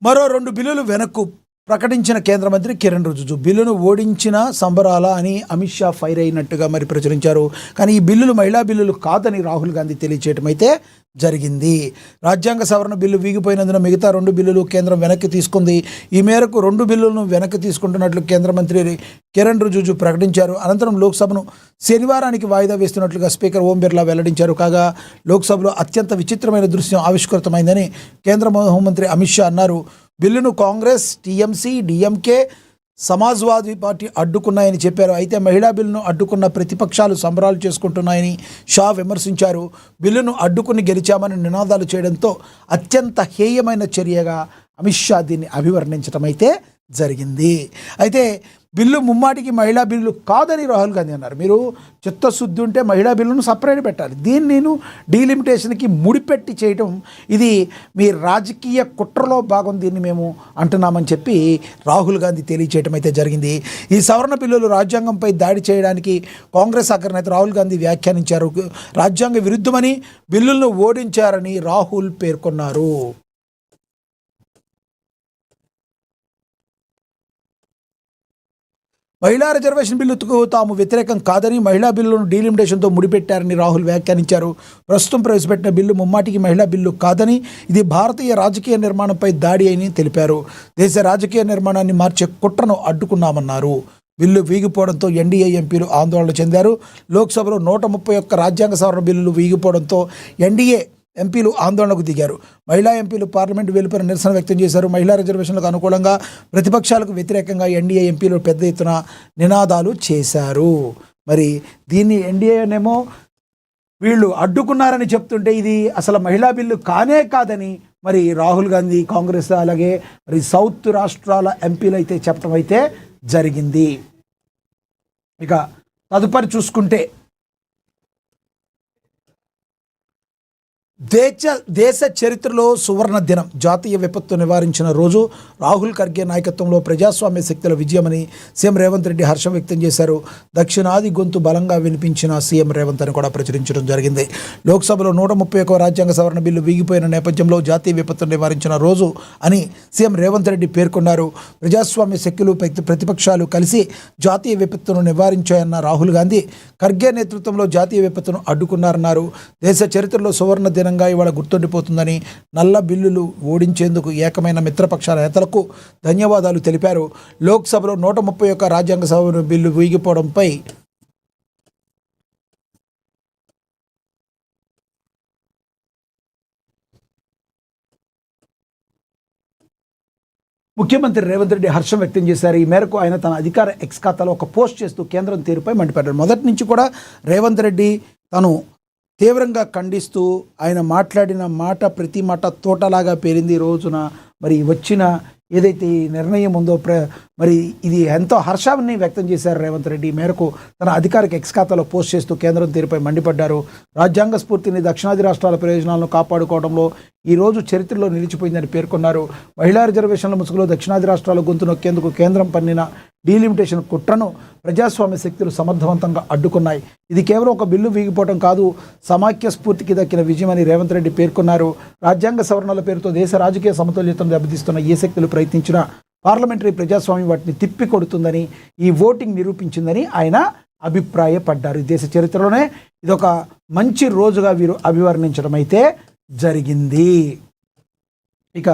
మరో 2 బిల్లులు వెనక్కు ప్రకటించిన కేంద్ర మంత్రి కిరణ్ రిజిజు. బిల్లును ఓడించిన సంబరాల అని అమిత్ షా ఫైర్ అయినట్టుగా మరి ప్రచురించారు. కానీ ఈ బిల్లులు మహిళా బిల్లులు కాదని రాహుల్ గాంధీ తెలియచేయటం అయితే జరిగింది. రాజ్యాంగ సవరణ బిల్లు వీగిపోయినందున మిగతా 2 బిల్లులు కేంద్రం వెనక్కి తీసుకుంది. ఈ మేరకు 2 బిల్లులను వెనక్కి తీసుకుంటున్నట్లు కేంద్ర మంత్రి కిరణ్ రిజిజు ప్రకటించారు. అనంతరం లోక్సభను శనివారానికి వాయిదా వేస్తున్నట్లుగా స్పీకర్ ఓం బిర్లా వెల్లడించారు. కాగా లోక్సభలో అత్యంత విచిత్రమైన దృశ్యం ఆవిష్కృతమైందని కేంద్ర హోంమంత్రి అమిత్ షా అన్నారు. బిల్లును Congress, TMC, DMK, Samajwadi party అడ్డుకున్నాయని చెప్పారు. అయితే మహిళా బిల్లును అడ్డుకున్న ప్రతిపక్షాలు సంబరాలు చేసుకుంటున్నాయని షా విమర్శించారు. బిల్లును అడ్డుకుని గెలిచామని నినాదాలు చేయడంతో అత్యంత హేయమైన చర్యగా అమిత్ షా దీన్ని అభివర్ణించడం అయితే జరిగింది. అయితే బిల్లు ముమ్మాటికి మహిళా బిల్లు కాదని రాహుల్ గాంధీ అన్నారు. మీరు చిత్తశుద్ధి ఉంటే మహిళా బిల్లును సపరేట్ పెట్టాలి. దీన్ని నేను డీలిమిటేషన్కి ముడిపెట్టి చేయటం ఇది మీ రాజకీయ కుట్రలో భాగం, దీన్ని మేము అంటున్నామని చెప్పి రాహుల్ గాంధీ తెలియచేయటం అయితే జరిగింది. ఈ సవరణ బిల్లులు రాజ్యాంగంపై దాడి చేయడానికి కాంగ్రెస్ అగ్రనేత రాహుల్ గాంధీ వ్యాఖ్యానించారు. రాజ్యాంగ విరుద్ధమని బిల్లులను ఓడించారని రాహుల్ పేర్కొన్నారు. మహిళా రిజర్వేషన్ బిల్లుకు తాము వ్యతిరేకం కాదని, మహిళా బిల్లును డీలిమిటేషన్తో ముడిపెట్టారని రాహుల్ వ్యాఖ్యానించారు. ప్రస్తుతం ప్రవేశపెట్టిన బిల్లు ముమ్మాటికి మహిళా బిల్లు కాదని, ఇది భారతీయ రాజకీయ నిర్మాణంపై దాడి అని తెలిపారు. దేశ రాజకీయ నిర్మాణాన్ని మార్చే కుట్రను అడ్డుకున్నామన్నారు. బిల్లు వీగిపోవడంతో ఎన్డీఏ ఎంపీలు ఆందోళన చెందారు. లోక్సభలో 131 రాజ్యాంగ సవరణ బిల్లులు వీగిపోవడంతో ఎన్డీఏ ఎంపీలు ఆందోళనకు దిగారు. మహిళా ఎంపీలు పార్లమెంటు వెలుపల నిరసన వ్యక్తం చేశారు. మహిళా రిజర్వేషన్లకు అనుకూలంగా, ప్రతిపక్షాలకు వ్యతిరేకంగా ఎన్డీఏ ఎంపీలు పెద్ద ఎత్తున నినాదాలు చేశారు. మరి దీన్ని ఎన్డీఏనేమో వీళ్ళు అడ్డుకున్నారని చెప్తుంటే ఇది అసలు మహిళా బిల్లు కానే కాదని మరి రాహుల్ గాంధీ, కాంగ్రెస్, అలాగే మరి సౌత్ రాష్ట్రాల ఎంపీలు అయితే చెప్పడం అయితే జరిగింది. ఇక తదుపరి చూసుకుంటే దేశ చరిత్రలో సువర్ణ దినం, జాతీయ విపత్తు నివారించిన రోజు. రాహుల్ ఖర్గే నాయకత్వంలో ప్రజాస్వామ్య శక్తుల విజయమని సీఎం రేవంత్ రెడ్డి హర్షం వ్యక్తం చేశారు. దక్షిణాది గొంతు బలంగా వినిపించిన సీఎం రేవంత్ అని కూడా ప్రచురించడం జరిగింది. లోక్సభలో 131 రాజ్యాంగ సవరణ బిల్లు వీగిపోయిన నేపథ్యంలో జాతీయ విపత్తు నివారించిన రోజు అని సీఎం రేవంత్ రెడ్డి పేర్కొన్నారు. ప్రజాస్వామ్య శక్తులు, ప్రతిపక్షాలు కలిసి జాతీయ విపత్తును నివారించాయన్న రాహుల్ గాంధీ ఖర్గే నేతృత్వంలో జాతీయ విపత్తును అడ్డుకున్నారన్నారు. దేశ చరిత్రలో సువర్ణ దినంగా ఇవాళ గుర్తుండిపోతుందని, నల్ల బిల్లులు ఓడించేందుకు ఏకమైన మిత్రపక్షాల నేతలకు ధన్యవాదాలు తెలిపారు. లోక్సభలో 131 రాజ్యాంగ సవరణ బిల్లు వీగిపోవడంపై ముఖ్యమంత్రి రేవంత్ రెడ్డి హర్షం వ్యక్తం చేశారు. ఈ మేరకు ఆయన తన అధికార ఎక్స్ ఖాతాలో ఒక పోస్ట్ చేస్తూ కేంద్రం తీరుపై మండిపడ్డారు. మొదటి నుంచి కూడా రేవంత్ రెడ్డి తను తీవ్రంగా ఖండిస్తూ ఆయన మాట్లాడిన మాట ప్రతి మాట తోటలాగా పేరింది. ఈ రోజున మరి వచ్చిన ఏదైతే ఈ నిర్ణయం ఉందో మరి ఇది ఎంతో హర్షాన్ని వ్యక్తం చేశారు రేవంత్ రెడ్డి. ఈ మేరకు తన అధికారిక ఎక్స్ ఖాతాలో పోస్ట్ చేస్తూ కేంద్రం తీరుపై మండిపడ్డారు. రాజ్యాంగ స్ఫూర్తిని, దక్షిణాది రాష్ట్రాల ప్రయోజనాలను కాపాడుకోవడంలో ఈ రోజు చరిత్రలో నిలిచిపోయిందని పేర్కొన్నారు. మహిళా రిజర్వేషన్ల ముసుగులో దక్షిణాది రాష్ట్రాల గొంతు నొక్కేందుకు కేంద్రం పన్నిన డీలిమిటేషన్ కుట్రను ప్రజాస్వామ్య శక్తులు సమర్థవంతంగా అడ్డుకున్నాయి. ఇది కేవలం ఒక బిల్లు వీగిపోవడం కాదు, సమాఖ్య స్ఫూర్తికి దక్కిన విజయమని రేవంత్ రెడ్డి పేర్కొన్నారు. రాజ్యాంగ సవరణల పేరుతో దేశ రాజకీయ సమతుల్యతను దెబ్బతీస్తున్న ఏ శక్తులు ప్రయత్నించినా పార్లమెంటరీ ప్రజాస్వామ్యం వాటిని తిప్పి కొడుతుందని ఈ ఓటింగ్ నిరూపించిందని ఆయన అభిప్రాయపడ్డారు. దేశ చరిత్రలోనే ఇదొక మంచి రోజుగా వీరు అభివర్ణించడం అయితే జరిగింది. ఇక